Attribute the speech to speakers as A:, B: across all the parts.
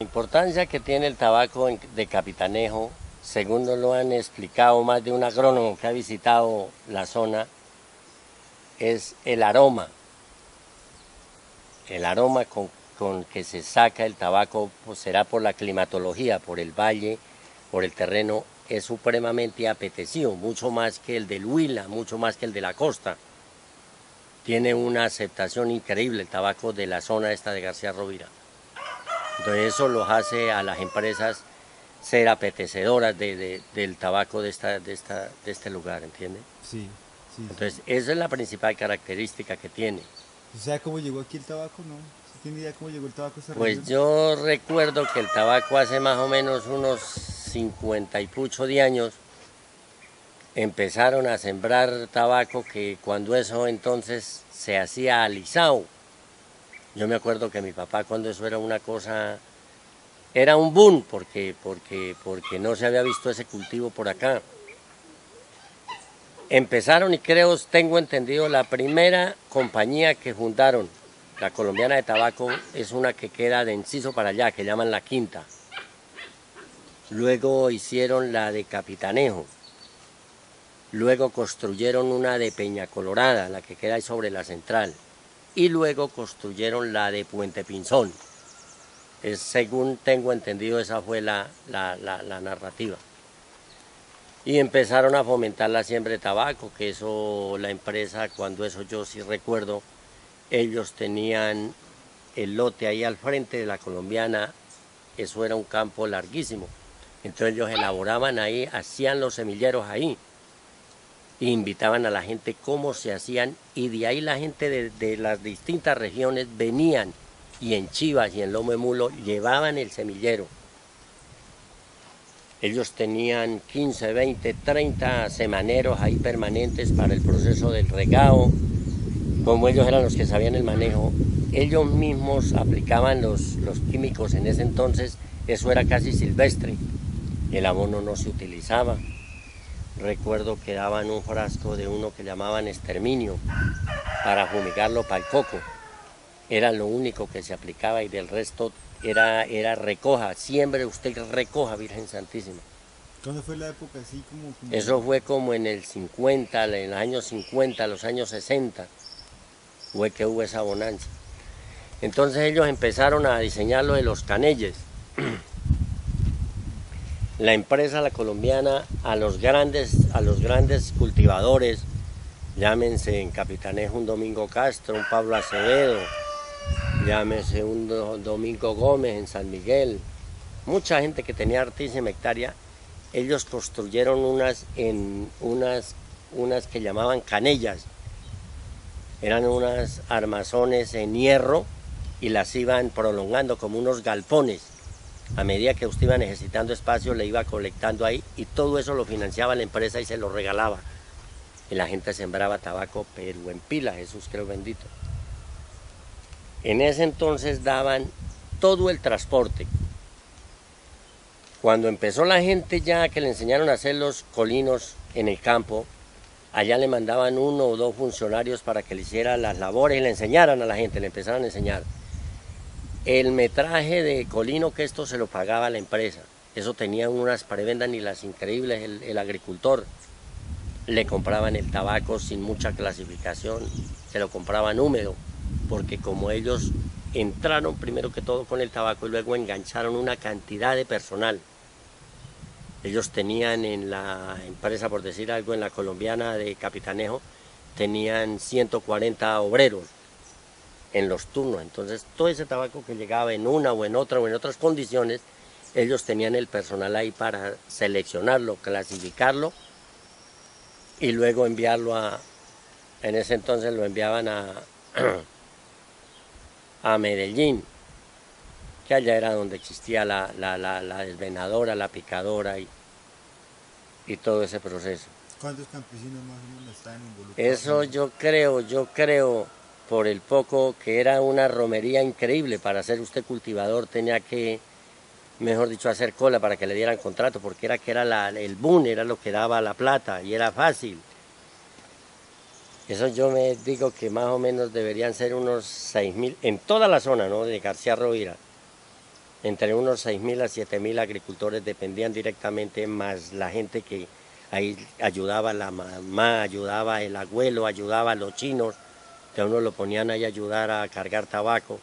A: La importancia que tiene el tabaco de Capitanejo, según nos lo han explicado más de un agrónomo que ha visitado la zona, es el aroma. El aroma con que se saca el tabaco, pues será por la climatología, por el valle, por el terreno, es supremamente apetecido, mucho más que el del Huila, mucho más que el de la costa. Tiene una aceptación increíble el tabaco de la zona esta de García Rovira. Entonces eso los hace a las empresas ser apetecedoras del tabaco de este lugar, ¿entiende?
B: Sí, sí, sí.
A: Entonces esa es la principal característica que tiene.
B: ¿Usted sabe cómo llegó aquí el tabaco? ¿No? ¿Usted tiene idea cómo llegó el tabaco a esta
A: Pues
B: región?
A: yo recuerdo que el tabaco hace más o menos unos 50 y pucho de años empezaron a sembrar tabaco, que cuando eso entonces se hacía alisado. Yo me acuerdo que mi papá, cuando eso era una cosa, era un boom, porque no se había visto ese cultivo por acá. Empezaron, y creo, tengo entendido, la primera compañía que fundaron, la Colombiana de Tabaco, es una que queda de Enciso para allá, que llaman La Quinta. Luego hicieron la de Capitanejo. Luego construyeron una de Peña Colorada, la que queda ahí sobre la central. Y luego construyeron la de Puente Pinzón. Según tengo entendido, esa fue la narrativa. Y empezaron a fomentar la siembra de tabaco, que eso, la empresa, cuando eso yo sí recuerdo, ellos tenían el lote ahí al frente de la Colombiana, eso era un campo larguísimo. Entonces ellos elaboraban ahí, hacían los semilleros ahí, e invitaban a la gente cómo se hacían, y de ahí la gente de las distintas regiones venían, y en chivas y en lomo de mulo llevaban el semillero. Ellos tenían 15, 20, 30 semaneros ahí permanentes para el proceso del regado. Como ellos eran los que sabían el manejo, ellos mismos aplicaban los químicos en ese entonces. Eso era casi silvestre, el abono no se utilizaba. Recuerdo que daban un frasco de uno que llamaban exterminio para fumigarlo para el coco. Era lo único que se aplicaba, y del resto era recoja, siembre usted, recoja, Virgen Santísima.
B: ¿Cuándo fue la época así como...
A: Eso fue como en el 50, en los años 50, los años 60, fue que hubo esa bonanza. Entonces ellos empezaron a diseñar lo de los canelles. La empresa, la colombiana, a los grandes cultivadores, llámense en Capitanejo un Domingo Castro, un Pablo Acevedo, llámese un Domingo Gómez en San Miguel, mucha gente que tenía hartísima hectárea, ellos construyeron unas que llamaban canellas. Eran unas armazones en hierro y las iban prolongando como unos galpones. A medida que usted iba necesitando espacio, le iba colectando ahí, y todo eso lo financiaba la empresa y se lo regalaba. Y la gente sembraba tabaco, pero en pila, Jesús creo bendito. En ese entonces daban todo el transporte. Cuando empezó la gente ya que le enseñaron a hacer los colinos en el campo, allá le mandaban 1 o 2 funcionarios para que le hicieran las labores y le enseñaran a la gente, le empezaran a enseñar. El metraje de colino, que esto se lo pagaba la empresa. Eso tenía unas prebendas ni las increíbles. El agricultor le compraban el tabaco sin mucha clasificación, se lo compraban húmedo, porque como ellos entraron primero que todo con el tabaco y luego engancharon una cantidad de personal. Ellos tenían en la empresa, por decir algo, en la colombiana de Capitanejo, tenían 140 obreros en los turnos. Entonces todo ese tabaco que llegaba en una o en otra o en otras condiciones, ellos tenían el personal ahí para seleccionarlo, clasificarlo y luego enviarlo en ese entonces lo enviaban a Medellín, que allá era donde existía la desvenadora, la picadora y todo ese proceso.
B: ¿Cuántos campesinos más o menos estaban involucrados en
A: Eso
B: eso?
A: yo creo, por el poco que era una romería increíble. Para ser usted cultivador tenía que, mejor dicho, hacer cola para que le dieran contrato, porque era el boom, era lo que daba la plata y era fácil. Eso yo me digo que más o menos deberían ser unos 6.000 en toda la zona, ¿no?, de García Rovira. Entre unos 6.000 a 7.000 agricultores dependían directamente, más la gente que ahí ayudaba, la mamá, ayudaba el abuelo, ayudaba a los chinos, que a uno lo ponían ahí a ayudar a cargar tabaco.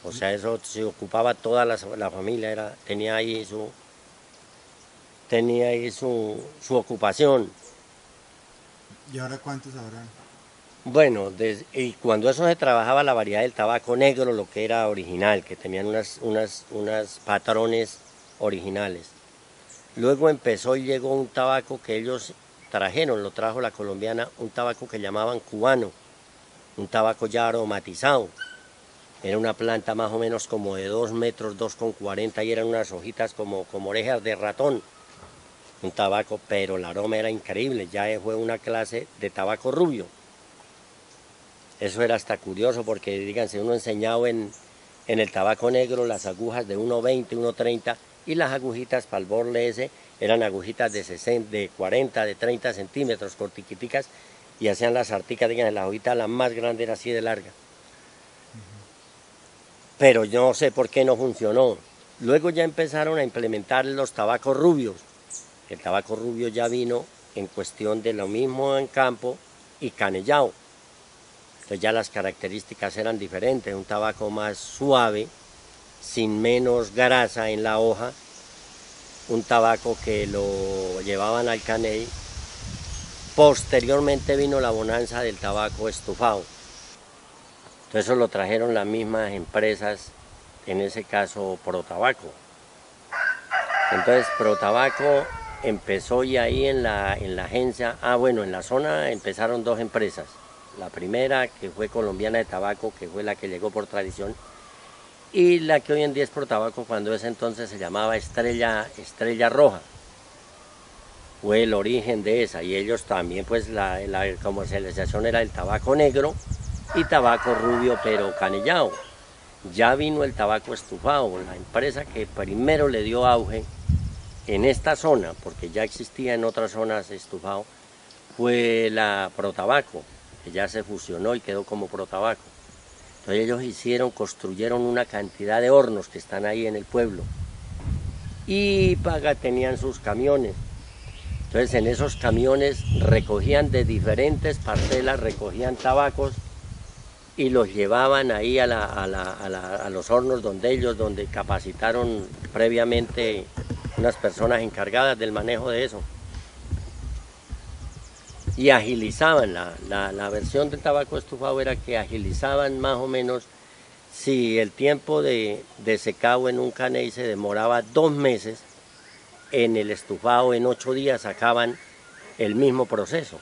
A: O sea, eso se ocupaba toda la familia, tenía ahí su ocupación.
B: ¿Y ahora cuántos habrán?
A: Bueno, y cuando eso se trabajaba la variedad del tabaco negro, lo que era original, que tenían unas patrones originales. Luego empezó y llegó un tabaco que ellos trajeron, lo trajo la colombiana, un tabaco que llamaban cubano, un tabaco ya aromatizado. Era una planta más o menos como de 2 metros, 2,40, y eran unas hojitas como orejas de ratón. Un tabaco, pero el aroma era increíble, ya fue una clase de tabaco rubio. Eso era hasta curioso porque, díganse, uno enseñaba en el tabaco negro las agujas de 1,20, 1,30, y las agujitas para el borle ese eran agujitas de 60, de 40, de 30 centímetros, cortiquiticas, y hacían las articas, díganse, la hojita la más grande era así de larga. Pero yo no sé por qué no funcionó. Luego ya empezaron a implementar los tabacos rubios. El tabaco rubio ya vino en cuestión de lo mismo en campo y canellao. Entonces ya las características eran diferentes, un tabaco más suave, sin menos grasa en la hoja, un tabaco que lo llevaban al caney. Posteriormente vino la bonanza del tabaco estufado. Entonces eso lo trajeron las mismas empresas, en ese caso Protabaco. Entonces Protabaco empezó y ahí en la agencia, en la zona empezaron 2 empresas. La primera, que fue Colombiana de Tabaco, que fue la que llegó por tradición, y la que hoy en día es Protabaco, cuando ese entonces se llamaba Estrella Roja. Fue el origen de esa, y ellos también, pues la comercialización era el tabaco negro y tabaco rubio, pero canellao. Ya vino el tabaco estufado, la empresa que primero le dio auge en esta zona, porque ya existía en otras zonas estufado, fue la Protabaco, que ya se fusionó y quedó como Protabaco. Entonces ellos construyeron una cantidad de hornos que están ahí en el pueblo, y tenían sus camiones. Entonces en esos camiones recogían de diferentes parcelas, recogían tabacos y los llevaban ahí a los hornos donde capacitaron previamente unas personas encargadas del manejo de eso. Y agilizaban, la versión del tabaco estufado era que agilizaban más o menos, si el tiempo de secado en un caney se demoraba 2 meses, en el estufado en 8 días sacaban el mismo proceso,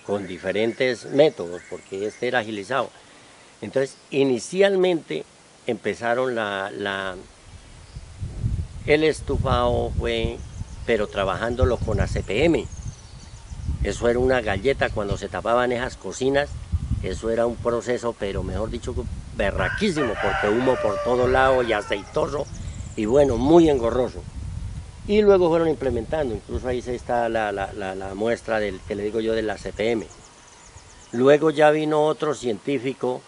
A: con diferentes métodos, porque este era agilizado. Entonces, inicialmente empezaron el estufado pero trabajándolo con ACPM. Eso era una galleta cuando se tapaban esas cocinas, eso era un proceso, pero mejor dicho, berraquísimo, porque humo por todos lados y aceitoso, y bueno, muy engorroso. Y luego fueron implementando, incluso ahí está la muestra que le digo yo de la CPM. Luego ya vino otro científico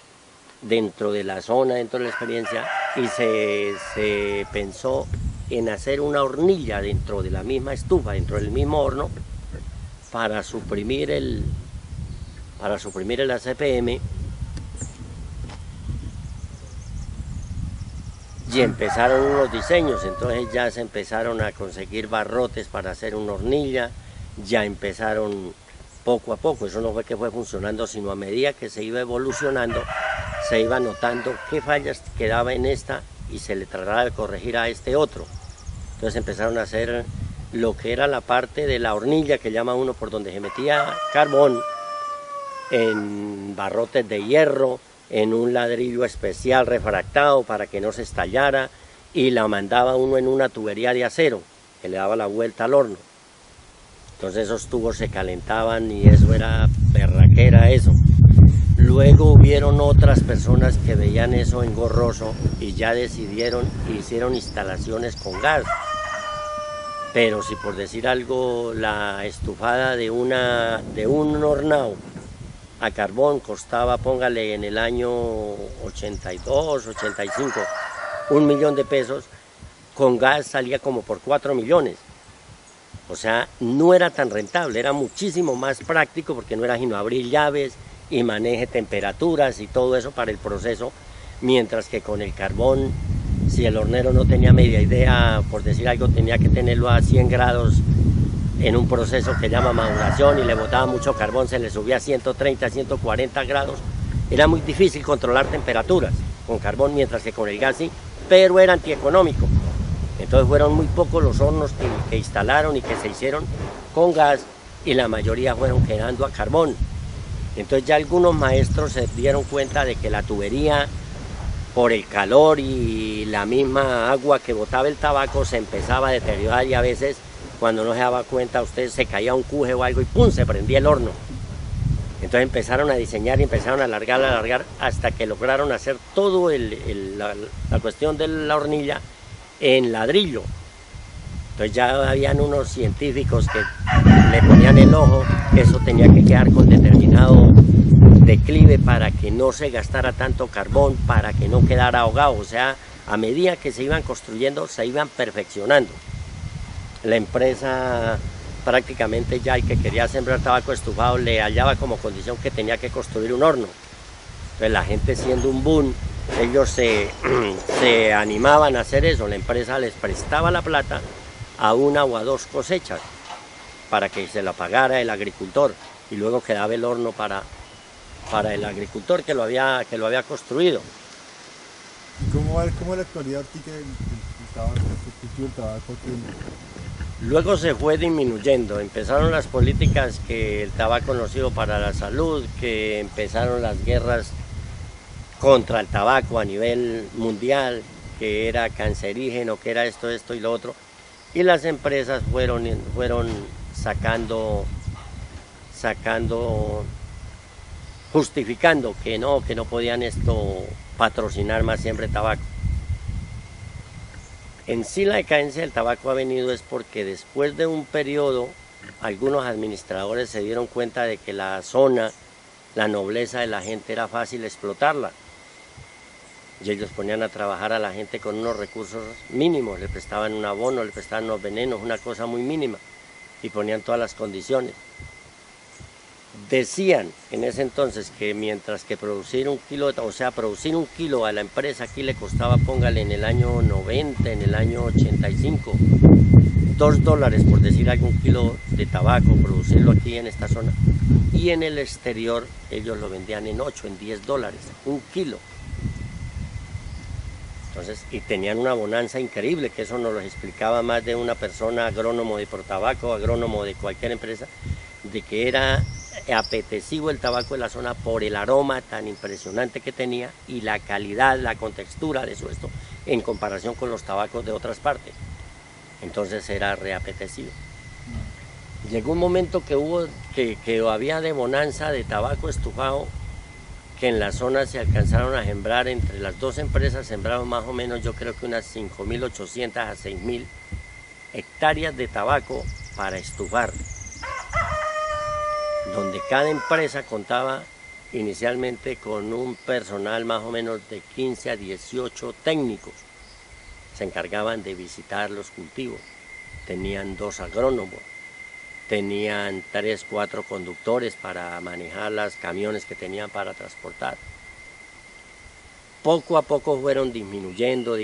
A: dentro de la zona, dentro de la experiencia, y se pensó en hacer una hornilla dentro de la misma estufa, dentro del mismo horno, para suprimir el ACPM, y empezaron unos diseños. Entonces ya se empezaron a conseguir barrotes para hacer una hornilla, ya empezaron poco a poco. Eso no fue que fue funcionando, sino a medida que se iba evolucionando, se iba notando qué fallas quedaba en esta y se le trataba de corregir a este otro. Entonces empezaron a hacer lo que era la parte de la hornilla, que llama uno, por donde se metía carbón, en barrotes de hierro, en un ladrillo especial refractado para que no se estallara, y la mandaba uno en una tubería de acero que le daba la vuelta al horno. Entonces esos tubos se calentaban y eso era berraquera eso. Luego hubieron otras personas que veían eso engorroso y ya hicieron instalaciones con gas. Pero si por decir algo, la estufada de un hornado a carbón costaba, póngale en el año 82, 85, 1 millón de pesos, con gas salía como por 4 millones. O sea, no era tan rentable, era muchísimo más práctico porque no era sino abrir llaves y maneje temperaturas y todo eso para el proceso, mientras que con el carbón, si el hornero no tenía media idea, por decir algo, tenía que tenerlo a 100 grados en un proceso que llama maduración y le botaba mucho carbón, se le subía a 130, 140 grados, era muy difícil controlar temperaturas con carbón, mientras que con el gas sí, pero era antieconómico. Entonces fueron muy pocos los hornos que instalaron y que se hicieron con gas y la mayoría fueron quedando a carbón. Entonces ya algunos maestros se dieron cuenta de que la tubería, por el calor y la misma agua que botaba el tabaco, se empezaba a deteriorar y a veces cuando no se daba cuenta usted se caía un cuje o algo y ¡pum!, se prendía el horno. Entonces empezaron a diseñar y empezaron a alargar hasta que lograron hacer todo la cuestión de la hornilla en ladrillo. Entonces ya habían unos científicos que le ponían el ojo, que eso tenía que quedar con determinado declive para que no se gastara tanto carbón, para que no quedara ahogado. O sea, a medida que se iban construyendo, se iban perfeccionando. La empresa prácticamente ya el que quería sembrar tabaco estufado le hallaba como condición que tenía que construir un horno. Entonces la gente, siendo un boom, ellos se animaban a hacer eso. La empresa les prestaba la plata a 1 o a 2 cosechas para que se la pagara el agricultor y luego quedaba el horno para el agricultor que lo había construido.
B: ¿Y cómo es la actualidad ahorita del tabaco, el cultivo del tabaco aquí?
A: Luego se fue disminuyendo, empezaron las políticas que el tabaco es nocivo para la salud, que empezaron las guerras contra el tabaco a nivel mundial, que era cancerígeno, que era esto y lo otro, y las empresas fueron justificando que no podían patrocinar más siempre tabaco. En sí la decadencia del tabaco ha venido es porque después de un periodo, algunos administradores se dieron cuenta de que la zona, la nobleza de la gente era fácil explotarla. Y ellos ponían a trabajar a la gente con unos recursos mínimos, le prestaban un abono, le prestaban unos venenos, una cosa muy mínima, y ponían todas las condiciones. Decían en ese entonces que mientras que producir un kilo a la empresa aquí le costaba, póngale, en el año 90, en el año 85, $2 por decir algún kilo de tabaco, producirlo aquí en esta zona, y en el exterior ellos lo vendían en 8, en $10, un kilo. Entonces, y tenían una bonanza increíble, que eso nos lo explicaba más de una persona, agrónomo de Protabaco, agrónomo de cualquier empresa, de que era apetecivo el tabaco de la zona por el aroma tan impresionante que tenía y la calidad, la contextura de su esto en comparación con los tabacos de otras partes. Entonces era reapetecido. Llegó un momento que había de bonanza de tabaco estufado, que en la zona se alcanzaron a sembrar, entre las dos empresas sembraron más o menos, yo creo que unas 5.800 a 6.000 hectáreas de tabaco para estufar, donde cada empresa contaba inicialmente con un personal más o menos de 15 a 18 técnicos. Se encargaban de visitar los cultivos, tenían 2 agrónomos, tenían 3, 4 conductores para manejar los camiones que tenían para transportar. Poco a poco fueron disminuyendo,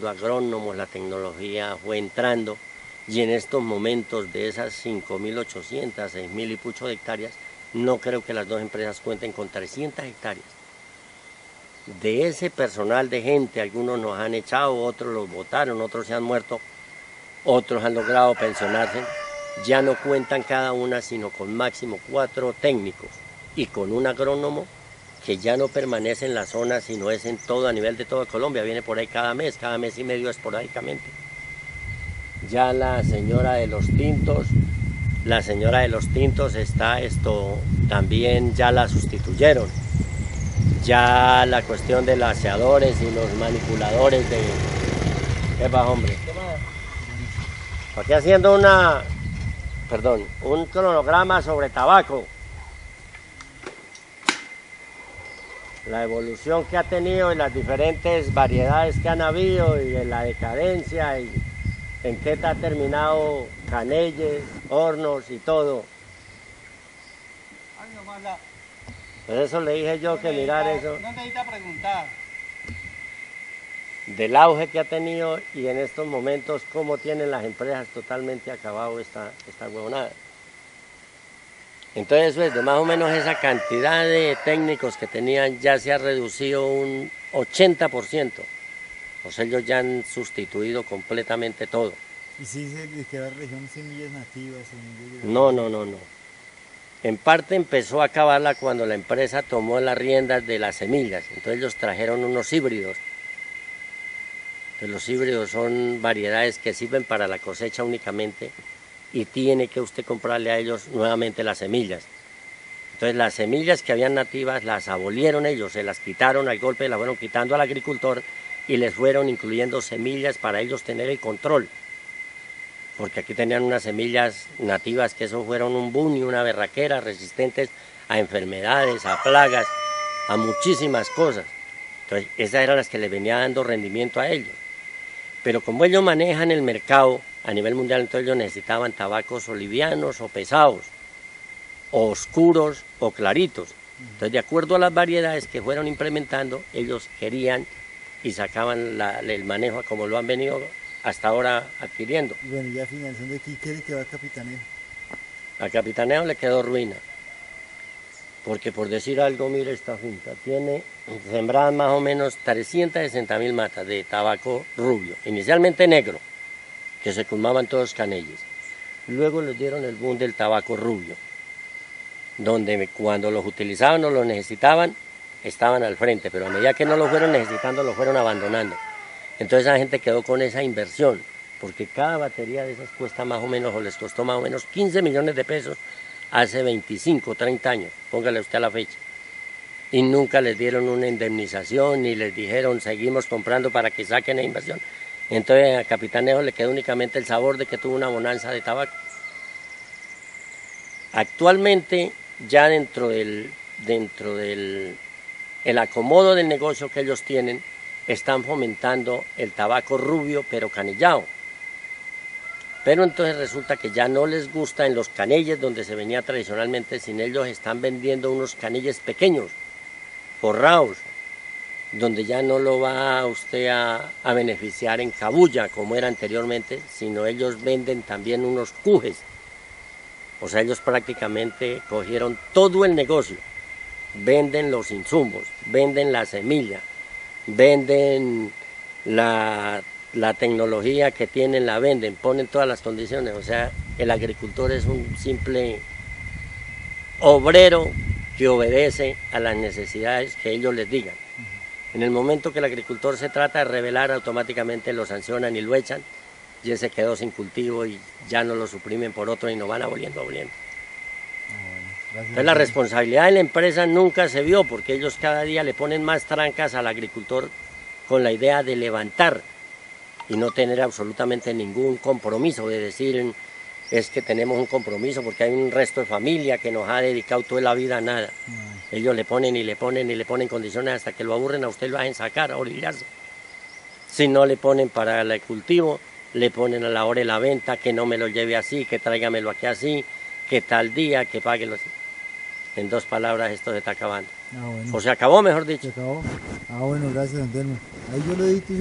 A: agrónomos, la tecnología fue entrando, y en estos momentos de esas 5.800, 6.000 y pucho de hectáreas, no creo que las dos empresas cuenten con 300 hectáreas. De ese personal de gente, algunos nos han echado, otros los botaron, otros se han muerto, otros han logrado pensionarse. Ya no cuentan cada una sino con máximo 4 técnicos y con un agrónomo que ya no permanece en la zona, sino es en todo, a nivel de toda Colombia, viene por ahí cada mes y medio esporádicamente. Ya la señora de los tintos está también ya la sustituyeron. Ya la cuestión de los aseadores y los manipuladores de... ¿Qué pasa, hombre? Aquí haciendo un cronograma sobre tabaco. la evolución que ha tenido y las diferentes variedades que han habido y la decadencia y en qué ha terminado Canelles, Hornos y todo.
C: Ay, nomás la...
A: Por eso le dije yo que mirar eso.
C: No necesita preguntar.
A: Del auge que ha tenido y en estos momentos cómo tienen las empresas totalmente acabado esta huevonada. Entonces, pues, de más o menos esa cantidad de técnicos que tenían ya se ha reducido un 80%. O sea, ellos ya han sustituido completamente todo.
B: ¿Y si se le queda región semillas nativas? Semillas de...
A: No. En parte empezó a acabarla cuando la empresa tomó las riendas de las semillas. Entonces ellos trajeron unos híbridos. Entonces los híbridos son variedades que sirven para la cosecha únicamente y tiene que usted comprarle a ellos nuevamente las semillas. Entonces las semillas que habían nativas las abolieron ellos, se las quitaron al golpe, las fueron quitando al agricultor y les fueron incluyendo semillas para ellos tener el control. Porque aquí tenían unas semillas nativas que eso fueron un boom y una berraquera, resistentes a enfermedades, a plagas, a muchísimas cosas. Entonces esas eran las que les venía dando rendimiento a ellos. Pero como ellos manejan el mercado a nivel mundial, entonces ellos necesitaban tabacos o livianos o pesados, o oscuros o claritos. Entonces, de acuerdo a las variedades que fueron implementando, ellos querían y sacaban el manejo como lo han venido hasta ahora adquiriendo.
B: Y bueno, ya finalizando aquí, ¿qué le quedó a Capitaneo?
A: A Capitaneo le quedó ruina. Porque por decir algo, mire esta finca, tiene sembradas más o menos 360.000 matas de tabaco rubio, inicialmente negro, que se culmaban todos Canelles. Luego les dieron el boom del tabaco rubio, donde cuando los utilizaban o los necesitaban, estaban al frente, pero a medida que no lo fueron necesitando, lo fueron abandonando. Entonces la gente quedó con esa inversión, porque cada batería de esas cuesta más o menos, o les costó más o menos 15 millones de pesos, hace 25, 30 años, póngale usted a la fecha. Y nunca les dieron una indemnización, ni les dijeron seguimos comprando para que saquen la inversión. Entonces a Capitaneo le quedó únicamente el sabor de que tuvo una bonanza de tabaco. Actualmente, ya dentro del el acomodo del negocio que ellos tienen, están fomentando el tabaco rubio pero canillado. Pero entonces resulta que ya no les gusta en los canelles donde se venía tradicionalmente, sino ellos están vendiendo unos canelles pequeños, forrados, donde ya no lo va usted a beneficiar en cabulla como era anteriormente, sino ellos venden también unos cujes. O sea, ellos prácticamente cogieron todo el negocio, venden los insumos, venden la semilla, venden la tecnología que tienen, la venden, ponen todas las condiciones. O sea, el agricultor es un simple obrero que obedece a las necesidades que ellos les digan. En el momento que el agricultor se trata de rebelar, automáticamente lo sancionan y lo echan, y ese quedó sin cultivo y ya no lo suprimen por otro y no van aboliendo. Entonces la responsabilidad de la empresa nunca se vio, porque ellos cada día le ponen más trancas al agricultor con la idea de levantar y no tener absolutamente ningún compromiso, de decir es que tenemos un compromiso porque hay un resto de familia que nos ha dedicado toda la vida a nada. Ellos le ponen y le ponen y le ponen condiciones hasta que lo aburren a usted y lo hacen sacar, a orillarse. Si no le ponen para el cultivo, le ponen a la hora de la venta, que no me lo lleve así, que tráigamelo aquí así, que tal día, que páguelo así. En dos palabras, esto se está acabando.
B: Bueno.
A: O se acabó, mejor dicho.
B: Se acabó. Bueno, gracias, don Telmo. Ahí yo lo edito.